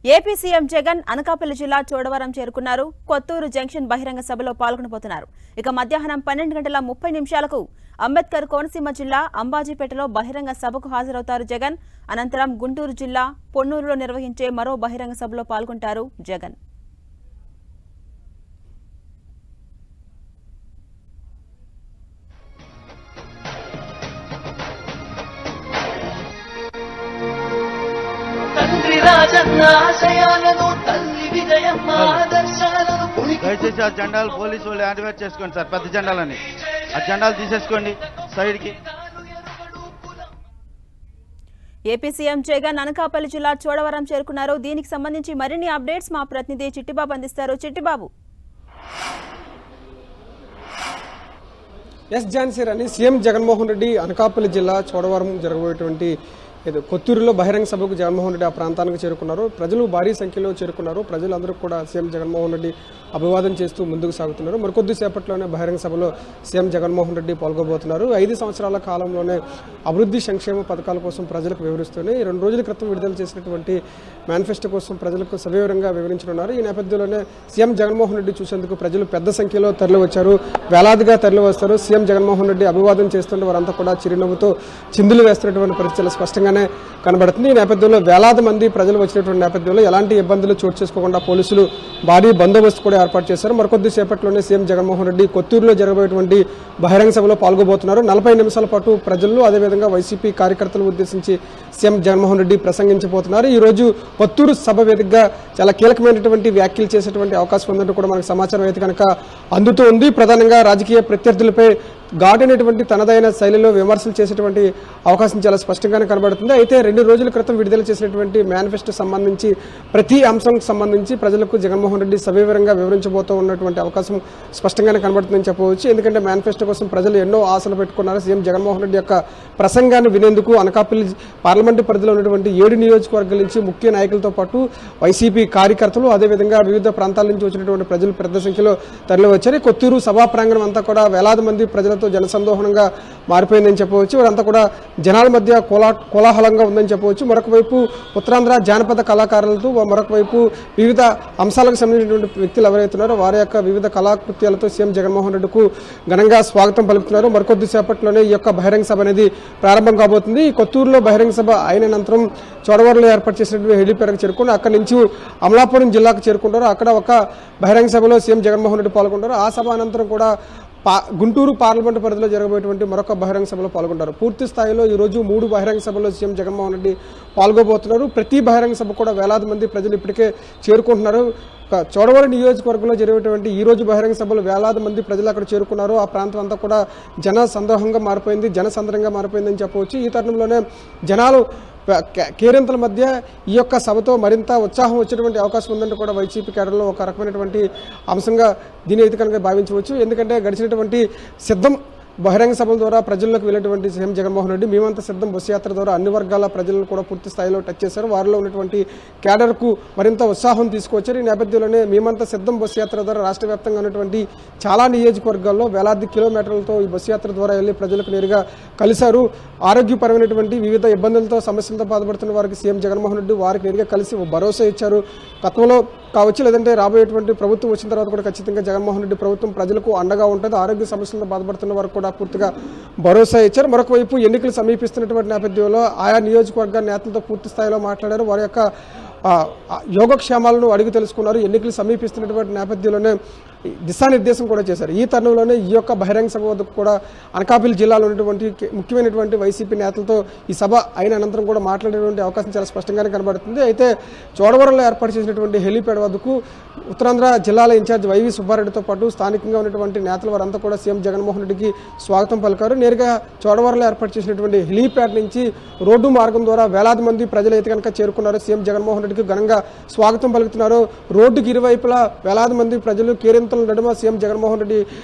AP CM Jagan Anakapalli జిల్లా చోడవరం చేరుకున్నారు. Kotturu junction బహిరంగ సభలో పాల్గొనబోతున్నారు. ఇక మధ్యాహ్నం 12:30 అంబేద్కర్ కోనసీమ జిల్లా అంబాజీపేటలో బహిరంగ సభకు హాజరవుతారు జగన్. అనంతరం గుంటూరు జిల్లా పొన్నూరులో నిర్వహించే మరో బహిరంగ సభలో పాల్గొంటారు జగన్. దయచేసి ఆ జెండాలు పోలీసు వాళ్ళు యాక్టివేట్ చేసుకోండి సార్. పెద్ద జెండాలని ఆ జెండాలు తీసేసుకోండి సైడ్కి. ఏపీ సీఎం జగన్ అనకాపల్లి జిల్లా చోడవరం చేరుకున్నారు. దీనికి సంబంధించి మరిన్ని అప్డేట్స్ మా ప్రతినిధి చిట్టిబాబు అందిస్తారు. చిట్టిబాబు. ఎస్ జాన్సీర్ అని సీఎం జగన్మోహన్ రెడ్డి అనకాపల్లి జిల్లా చోడవరం జరగబోయేటువంటి కొత్తూరులో బహిరంగ సభకు జగన్మోహన్ రెడ్డి ఆ ప్రాంతానికి చేరుకున్నారు. ప్రజలు భారీ సంఖ్యలో చేరుకున్నారు. ప్రజలందరూ కూడా సీఎం జగన్మోహన్ రెడ్డి అభివాదం చేస్తూ ముందుకు సాగుతున్నారు. మరికొద్ది సేపట్లోనే బహిరంగ సభలో సీఎం జగన్మోహన్ రెడ్డి పాల్గొబోతున్నారు. 5 సంవత్సరాల కాలంలోనే అభివృద్ధి సంక్షేమ పథకాల కోసం ప్రజలకు వివరిస్తూనే 2 రోజుల క్రితం విడుదల చేసినటువంటి మేనిఫెస్టో కోసం ప్రజలకు సవివరంగా వివరించనున్నారు. ఈ నేపథ్యంలోనే సీఎం జగన్మోహన్ రెడ్డి చూసేందుకు ప్రజలు పెద్ద సంఖ్యలో తరలి వచ్చారు. వేలాదిగా తరలి వస్తారు. సీఎం జగన్మోహన్ రెడ్డి అభివాదం చేస్తుంటే వారంతా కూడా చిరునవ్వుతో చిందులు వేస్తున్నటువంటి పరిస్థితులు స్పష్టంగా కనబడుతుంది. ఈ నేపథ్యంలో వేలాది మంది ప్రజలు వచ్చినటువంటి నేపథ్యంలో ఎలాంటి ఇబ్బందులు చోటు చేసుకోకుండా పోలీసులు భారీ బందోబస్తు కూడా ఏర్పాటు చేశారు. మరికొద్ది సేపట్లోనే సీఎం జగన్మోహన్ రెడ్డి కొత్తూరులో జరగబోయేటువంటి బహిరంగ సభలో పాల్గొబోతున్నారు. 40 నిమిషాల పాటు ప్రజలు అదేవిధంగా వైసీపీ కార్యకర్తలు ఉద్దేశించి సీఎం జగన్మోహన్ రెడ్డి ప్రసంగించబోతున్నారు. ఈ రోజు కొత్తూరు సభ వేదికగా చాలా కీలకమైనటువంటి వ్యాఖ్యలు చేసేటువంటి అవకాశం ఉందంటూ కూడా మనకు సమాచారం అయితే కనుక అందుతూ ఉంది. ప్రధానంగా రాజకీయ ప్రత్యర్థులపై ఘాటైనటువంటి తనదైన శైలిలో విమర్శలు చేసేటువంటి అవకాశం చాలా స్పష్టంగానే కనబడుతుంది. అయితే 2 రోజుల క్రితం విడుదల చేసినటువంటి మేనిఫెస్టో సంబంధించి ప్రతి అంశంకు సంబంధించి ప్రజలకు జగన్మోహన్ రెడ్డి సవివరంగా వివరించబోతూ ఉన్నటువంటి అవకాశం స్పష్టంగానే కనబడుతుందని చెప్పవచ్చు. ఎందుకంటే మేనిఫెస్టో కోసం ప్రజలు ఎన్నో ఆశలు పెట్టుకున్నారు. సీఎం జగన్మోహన్ రెడ్డి యొక్క ప్రసంగాన్ని వినేందుకు అనకాపల్లి పార్లమెంటు పరిధిలో ఉన్నటువంటి 7 నియోజకవర్గాల నుంచి ముఖ్య నాయకులతో పాటు వైసీపీ కార్యకర్తలు అదేవిధంగా వివిధ ప్రాంతాల నుంచి వచ్చినటువంటి ప్రజలు పెద్ద సంఖ్యలో తరలి వచ్చారు. కొత్తూరు సభా ప్రాంగణం అంతా కూడా వేలాది మంది ప్రజలతో జనసందోహంగా మారిపోయిందని చెప్పవచ్చు. వారంతా కూడా జనాల మధ్య కోలాహలంగా ఉందని చెప్పవచ్చు. మరొక వైపు ఉత్తరాంధ్ర జానపద కళాకారులతో మరొక వైపు వివిధ అంశాలకు సంబంధించినటువంటి వ్యక్తులు ఎవరైతున్నారో వారి యొక్క వివిధ కళాకృత్యాలతో సీఎం జగన్మోహన్ రెడ్డికు ఘనంగా స్వాగతం పలుకుతున్నారు. మరికొద్ది సేపట్లోనే ఈ యొక్క బహిరంగ సభ అనేది ప్రారంభం కాబోతుంది. ఈ కొత్తూరులో బహిరంగ సభ అయిన అనంతరం చోడవరంలో ఏర్పాటు చేసినటువంటి హెలిప్యాడ్కి చేరుకుని అక్కడి నుంచి అమలాపురం జిల్లాకు చేరుకుంటారు. అక్కడ ఒక బహిరంగ సభలో సీఎం జగన్మోహన్ రెడ్డి పాల్గొంటారు. ఆ సభ అనంతరం కూడా గుంటూరు పార్లమెంటు పరిధిలో జరగబోయేటువంటి మరొక బహిరంగ సభలో పాల్గొంటారు. పూర్తి స్థాయిలో ఈ రోజు 3 బహిరంగ సభలో సీఎం జగన్మోహన్ రెడ్డి పాల్గొబోతున్నారు. ప్రతి బహిరంగ సభ కూడా వేలాది మంది ప్రజలు ఇప్పటికే చేరుకుంటున్నారు. చోడవరం నియోజకవర్గంలో జరిగేటువంటి ఈ రోజు బహిరంగ సభలో వేలాది మంది ప్రజలు అక్కడ చేరుకున్నారు. ఆ ప్రాంతం అంతా కూడా జన సందోహంగా మారిపోయింది, జనసంద్రంగా మారిపోయిందని చెప్పవచ్చు. ఈ తరుణంలోనే జనాలు కేరింతల మధ్య ఈ యొక్క సభతో మరింత ఉత్సాహం వచ్చేటువంటి అవకాశం ఉందంటే కూడా వైసీపీ కేడర్లో ఒక రకమైనటువంటి అంశంగా దీని అయితే కనుక భావించవచ్చు. ఎందుకంటే గడిచినటువంటి సిద్ధం బహిరంగ సభల ద్వారా ప్రజల్లోకి వెళ్ళినటువంటి సీఎం జగన్మోహన్ రెడ్డి మేమంతా సిద్ధం బస్సు యాత్ర ద్వారా అన్ని వర్గాల ప్రజలను కూడా పూర్తి స్థాయిలో టచ్ చేశారు. వారిలో ఉన్నటువంటి క్యాడర్కు మరింత ఉత్సాహం తీసుకొచ్చారు. ఈ నేపథ్యంలోనే మేమంతా సిద్ధం బస్సు యాత్ర ద్వారా రాష్ట్ర వ్యాప్తంగా ఉన్నటువంటి చాలా నియోజకవర్గాల్లో వేలాది కిలోమీటర్లతో ఈ బస్సు యాత్ర ద్వారా వెళ్ళి ప్రజలకు నేరుగా కలిశారు. ఆరోగ్యపరమైనటువంటి వివిధ ఇబ్బందులతో సమస్యలతో బాధపడుతున్న వారికి సీఎం జగన్మోహన్ రెడ్డి వారికి నేరుగా కలిసి భరోసా ఇచ్చారు. గతంలో కావచ్చు లేదంటే రాబోయేటువంటి ప్రభుత్వం వచ్చిన తర్వాత కూడా ఖచ్చితంగా జగన్మోహన్ రెడ్డి ప్రభుత్వం ప్రజలకు అండగా ఉంటుంది. ఆరోగ్య సమస్యలతో బాధపడుతున్న వారికి కూడా పూర్తిగా భరోసా ఇచ్చారు. మరొక వైపు ఎన్నికలు సమీపిస్తున్నటువంటి నేపథ్యంలో ఆయా నియోజకవర్గ నేతలతో పూర్తి స్థాయిలో మాట్లాడారు. వారి యొక్క యోగక్షేమాలను అడిగి తెలుసుకున్నారు. ఎన్నికలు సమీపిస్తున్నటువంటి నేపథ్యంలోనే దిశానిర్దేశం కూడా చేశారు. ఈ తరుణంలోనే ఈ యొక్క బహిరంగ సభ వద్దకు కూడా అనకాపల్లి జిల్లాలో ఉన్నటువంటి ముఖ్యమైనటువంటి వైసీపీ నేతలతో ఈ సభ అయిన అనంతరం కూడా మాట్లాడేటువంటి అవకాశం చాలా స్పష్టంగానే కనబడుతుంది. అయితే చోడవరంలో ఏర్పాటు చేసినటువంటి హెలిప్యాడ్ వద్దకు ఉత్తరాంధ్ర జిల్లాల ఇన్ఛార్జ్ వైవి సుబ్బారెడ్డితో పాటు స్థానికంగా ఉన్నటువంటి నేతలు వారంతా కూడా సీఎం జగన్మోహన్ రెడ్డికి స్వాగతం పలికారు. నేరుగా చోడవరంలో ఏర్పాటు చేసినటువంటి హెలిప్యాడ్ నుంచి రోడ్డు మార్గం ద్వారా వేలాది మంది ప్రజలు అయితే కనుక చేరుకున్నారు. సీఎం జగన్మోహన్ రెడ్డికి ఘనంగా స్వాగతం పలుకుతున్నారు. రోడ్డుకి ఇరువైపులా వేలాది మంది ప్రజలు కేరింతల నడుమ సీఎం జగన్మోహన్ రెడ్డి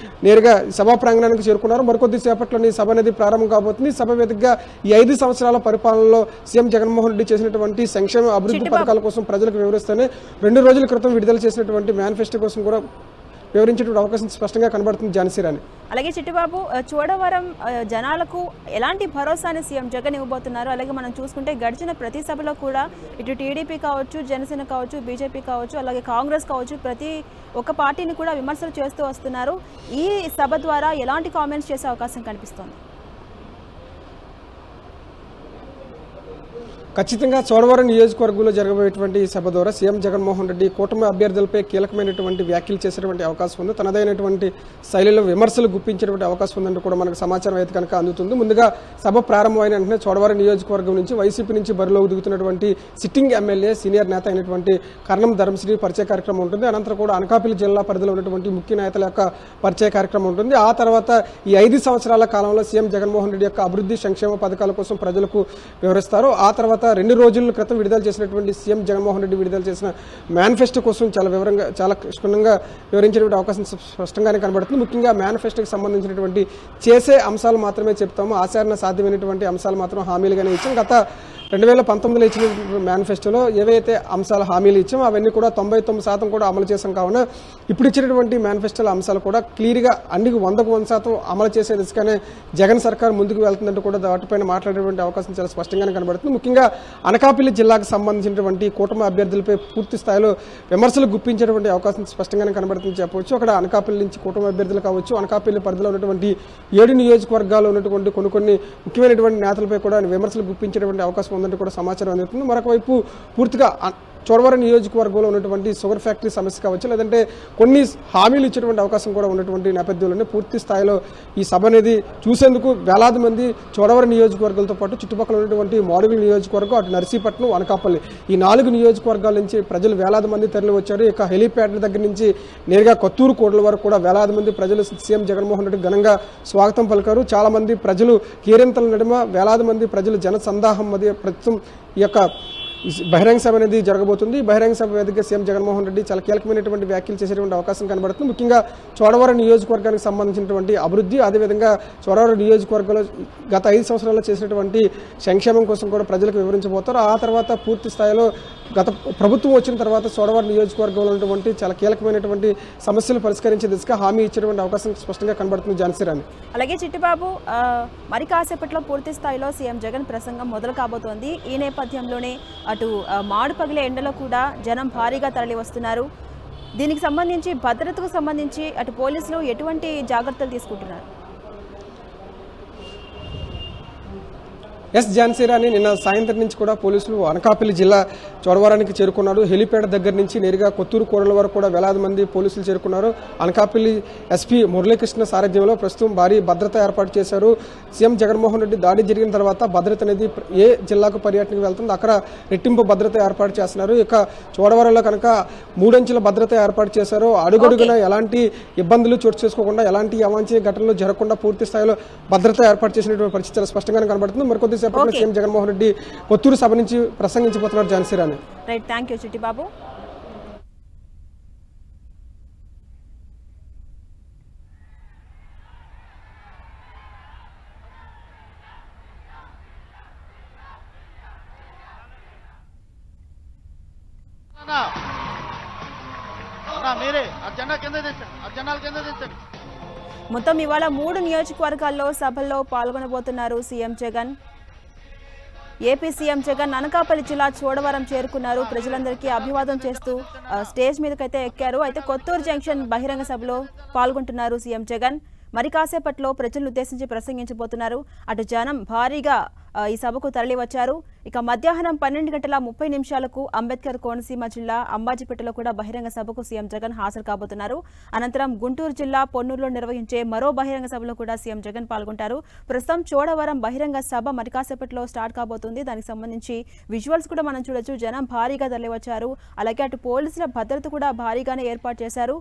నేరుగా సభా ప్రాంగణానికి చేరుకున్నారు. మరికొద్ది సేపట్లోని సభ అనేది ప్రారంభం కాబోతుంది. సభ వేదికగా ఈ 5 సంవత్సరాల పరిపాలనలో సీఎం జగన్మోహన్ రెడ్డి చేసినటువంటి సంక్షేమ అభివృద్ధి పథకాల కోసం ప్రజలకు వివరిస్తూనే 2 రోజుల క్రితం విడుదల చేసినటువంటి మేనిఫెస్టో కోసం కూడా వివరించేటువంటి అవకాశం స్పష్టంగా కనబడుతుంది ఝాన్సీరాణి. అలాగే చిట్టుబాబు, చోడవరం జనాలకు ఎలాంటి భరోసాని సీఎం జగన్ ఇవ్వబోతున్నారు? అలాగే మనం చూసుకుంటే గడిచిన ప్రతి సభలో కూడా ఇటు టీడీపీ కావచ్చు, జనసేన కావచ్చు, బీజేపీ కావచ్చు, అలాగే కాంగ్రెస్ కావచ్చు, ప్రతి ఒక్క పార్టీని కూడా విమర్శలు చేస్తూ వస్తున్నారు. ఈ సభ ద్వారా ఎలాంటి కామెంట్స్ చేసే అవకాశం కనిపిస్తోంది? ఖచ్చితంగా చోడవరం నియోజకవర్గంలో జరగబోయేటువంటి ఈ సభ ద్వారా సీఎం జగన్మోహన్ రెడ్డి కూటమి అభ్యర్థులపై కీలకమైనటువంటి వ్యాఖ్యలు చేసేటువంటి అవకాశం ఉంది. తనదైనటువంటి శైలిలో విమర్శలు గుప్పించేటువంటి అవకాశం ఉందంటూ కూడా మనకు సమాచారం అయితే కనుక అందుతుంది. ముందుగా సభ ప్రారంభమైన వెంటనే చోడవరం నియోజకవర్గం నుంచి వైసీపీ నుంచి బరిలోకి దిగుతున్నటువంటి సిట్టింగ్ ఎమ్మెల్యే సీనియర్ నేత అయినటువంటి కర్ణం ధర్మశ్రీ పరిచయ కార్యక్రమం ఉంటుంది. అనంతరం కూడా అనకాపల్లి జిల్లా పరిధిలో ఉన్నటువంటి ముఖ్య నేతల యొక్క పరిచయ కార్యక్రమం ఉంటుంది. ఆ తర్వాత ఈ 5 సంవత్సరాల కాలంలో సీఎం జగన్మోహన్ రెడ్డి యొక్క అభివృద్ధి సంక్షేమ పథకాల కోసం ప్రజలకు వివరిస్తారు. ఆ తర్వాత 2 రోజుల క్రితం విడుదల చేసినటువంటి సీఎం జగన్మోహన్ రెడ్డి విడుదల చేసిన మేనిఫెస్టో కోసం చాలా క్షుణ్ణంగా వివరించేటువంటి అవకాశం స్పష్టంగానే కనబడుతుంది. ముఖ్యంగా మేనిఫెస్టోకి సంబంధించినటువంటి చేసే అంశాలు మాత్రమే చెప్తాము, ఆచరణ సాధ్యమైనటువంటి అంశాలు మాత్రం హామీలుగానే ఇచ్చాం. గత 2019లో ఇచ్చిన మేనిఫెస్టోలో ఏవైతే అంశాలు హామీలు ఇచ్చామో అవన్నీ కూడా 99% కూడా అమలు చేశాం. కావున ఇప్పుడు ఇచ్చినటువంటి మేనిఫెస్టోల అంశాలు కూడా క్లియర్గా అన్ని 100% అమలు చేసే దిశగానే జగన్ సర్కార్ ముందుకు వెళ్తుందంటూ కూడా వాటిపైన మాట్లాడేటువంటి అవకాశం చాలా స్పష్టంగానే కనబడుతుంది. ముఖ్యంగా అనకాపల్లి జిల్లాకు సంబంధించినటువంటి కూటమి అభ్యర్థులపై పూర్తి స్థాయిలో విమర్శలు గుప్పించేటువంటి అవకాశం స్పష్టంగానే కనబడుతుంది చెప్పవచ్చు. అక్కడ అనకాపల్లి నుంచి కూటమి అభ్యర్థులు కావచ్చు, అనకాపల్లి పరిధిలో ఉన్నటువంటి 7 నియోజకవర్గాల్లో ఉన్నటువంటి కొన్ని ముఖ్యమైనటువంటి నేతలపై కూడా విమర్శలు గుప్పించేటువంటి అవకాశం ఉందంటూ కూడా సమాచారం అందుతుంది. మరొక వైపు పూర్తిగా చోడవరం నియోజకవర్గంలో ఉన్నటువంటి షుగర్ ఫ్యాక్టరీ సమస్య కావచ్చు, లేదంటే కొన్ని హామీలు ఇచ్చేటువంటి అవకాశం కూడా ఉన్నటువంటి నేపథ్యంలోనే పూర్తి స్థాయిలో ఈ సభ అనేది చూసేందుకు వేలాది మంది చోడవరం నియోజకవర్గాలతో పాటు చుట్టుపక్కల ఉన్నటువంటి మాడుగుల నియోజకవర్గం, అటు నర్సీపట్నం, అనకాపల్లి ఈ 4 నియోజకవర్గాల నుంచి ప్రజలు వేలాది మంది తరలి వచ్చారు. ఇక హెలీప్యాడ్ దగ్గర నుంచి నేరుగా కొత్తూరు కోడల వరకు కూడా వేలాది మంది ప్రజలు సీఎం జగన్మోహన్ రెడ్డి ఘనంగా స్వాగతం పలికారు. చాలా మంది ప్రజలు కేరింతల నడుమ వేలాది మంది ప్రజలు జన సందాహం మధ్య ప్రస్తుతం ఈ యొక్క బహిరంగ సభ అనేది జరగబోతుంది. బహిరంగ సభ వేదికగా సీఎం జగన్మోహన్ రెడ్డి చాలా కీలకమైనటువంటి వ్యాఖ్యలు చేసేటువంటి అవకాశం కనబడుతుంది. ముఖ్యంగా చోడవరం నియోజకవర్గానికి సంబంధించినటువంటి అభివృద్ధి, అదేవిధంగా చోడవరం నియోజకవర్గంలో గత 5 సంవత్సరాల్లో చేసినటువంటి సంక్షేమం కోసం కూడా ప్రజలకు వివరించబోతారు. ఆ తర్వాత పూర్తి స్థాయిలో గత ప్రభుత్వం వచ్చిన తర్వాత చోడవరం నియోజకవర్గంలో ఉన్నటువంటి చాలా కీలకమైనటువంటి సమస్యలు పరిష్కరించే దిశగా హామీ ఇచ్చేటువంటి అవకాశం స్పష్టంగా కనబడుతుంది ఝాన్సీరాణి. అలాగే చిట్టిబాబు, మరి కాసేపట్లో పూర్తి స్థాయిలో సీఎం జగన్ ప్రసంగం మొదలు కాబోతోంది. ఈ నేపథ్యంలోనే అటు మాడు పగిలే ఎండలో కూడా జనం భారీగా తరలి వస్తున్నారు. దీనికి సంబంధించి భద్రతకు సంబంధించి అటు పోలీసులు ఎటువంటి జాగ్రత్తలు తీసుకుంటున్నారు? ఎస్ ఝాన్సీరాణి, నిన్న సాయంత్రం నుంచి కూడా పోలీసులు అనకాపల్లి జిల్లా చోడవరానికి చేరుకున్నారు. హెలిప్యాడ్ దగ్గర నుంచి నేరుగా కొత్తూరు కోడల వరకు కూడా వేలాది మంది పోలీసులు చేరుకున్నారు. అనకాపల్లి ఎస్పీ మురళీకృష్ణ సారథ్యంలో ప్రస్తుతం భారీ భద్రత ఏర్పాటు చేశారు. సీఎం జగన్మోహన్ రెడ్డి దాడి జరిగిన తర్వాత భద్రత అనేది ఏ జిల్లాకు పర్యటనకు వెళ్తుందో అక్కడ రెట్టింపు భద్రత ఏర్పాటు చేస్తున్నారు. ఇక చోడవరంలో కనుక 3 అంచెల భద్రత ఏర్పాటు చేశారు. అడుగడుగున ఎలాంటి ఇబ్బందులు చోటు చేసుకోకుండా, ఎలాంటి అవాంఛనీయ ఘటనలు జరగకుండా పూర్తి స్థాయిలో భద్రత ఏర్పాటు చేసినటువంటి పరిస్థితి చాలా స్పష్టంగానే కనబడుతుంది. మరికొద్ది సీఎం జగన్మోహన్ రెడ్డి కొత్తూరు సభ నుంచి ప్రసంగించబోతున్నారు Jhansirani. Right, thank you Chittibabu. మొత్తం ఇవాళ 3 నియోజకవర్గాల్లో సభల్లో పాల్గొనబోతున్నారు CM Jagan. AP CM Jagan Anakapalli జిల్లా చోడవరం చేరుకున్నారు. ప్రజలందరికీ అభివాదం చేస్తూ స్టేజ్ మీదకైతే ఎక్కారు. అయితే కొత్తూరు జంక్షన్ బహిరంగ సభలో పాల్గొంటున్నారు సీఎం జగన్. మరి కాసేపట్లో ప్రజలను ఉద్దేశించి ప్రసంగించబోతున్నారు. అటు జనం భారీగా ఈ సభకు తరలి వచ్చారు. ఇక మధ్యాహ్నం 12:30 అంబేద్కర్ కోనసీమ జిల్లా అంబాజీపేటలో కూడా బహిరంగ సభకు సీఎం జగన్ హాజరు కాబోతున్నారు. అనంతరం గుంటూరు జిల్లా పొన్నూరులో నిర్వహించే మరో బహిరంగ సభలో కూడా సీఎం జగన్ పాల్గొంటారు. ప్రస్తుతం చోడవరం బహిరంగ సభ మరి కాసేపట్లో స్టార్ట్ కాబోతుంది. దానికి సంబంధించి విజువల్స్ కూడా మనం చూడొచ్చు. జనం భారీగా తరలి వచ్చారు. అలాగే అటు పోలీసుల భద్రత కూడా భారీగానే ఏర్పాటు చేశారు.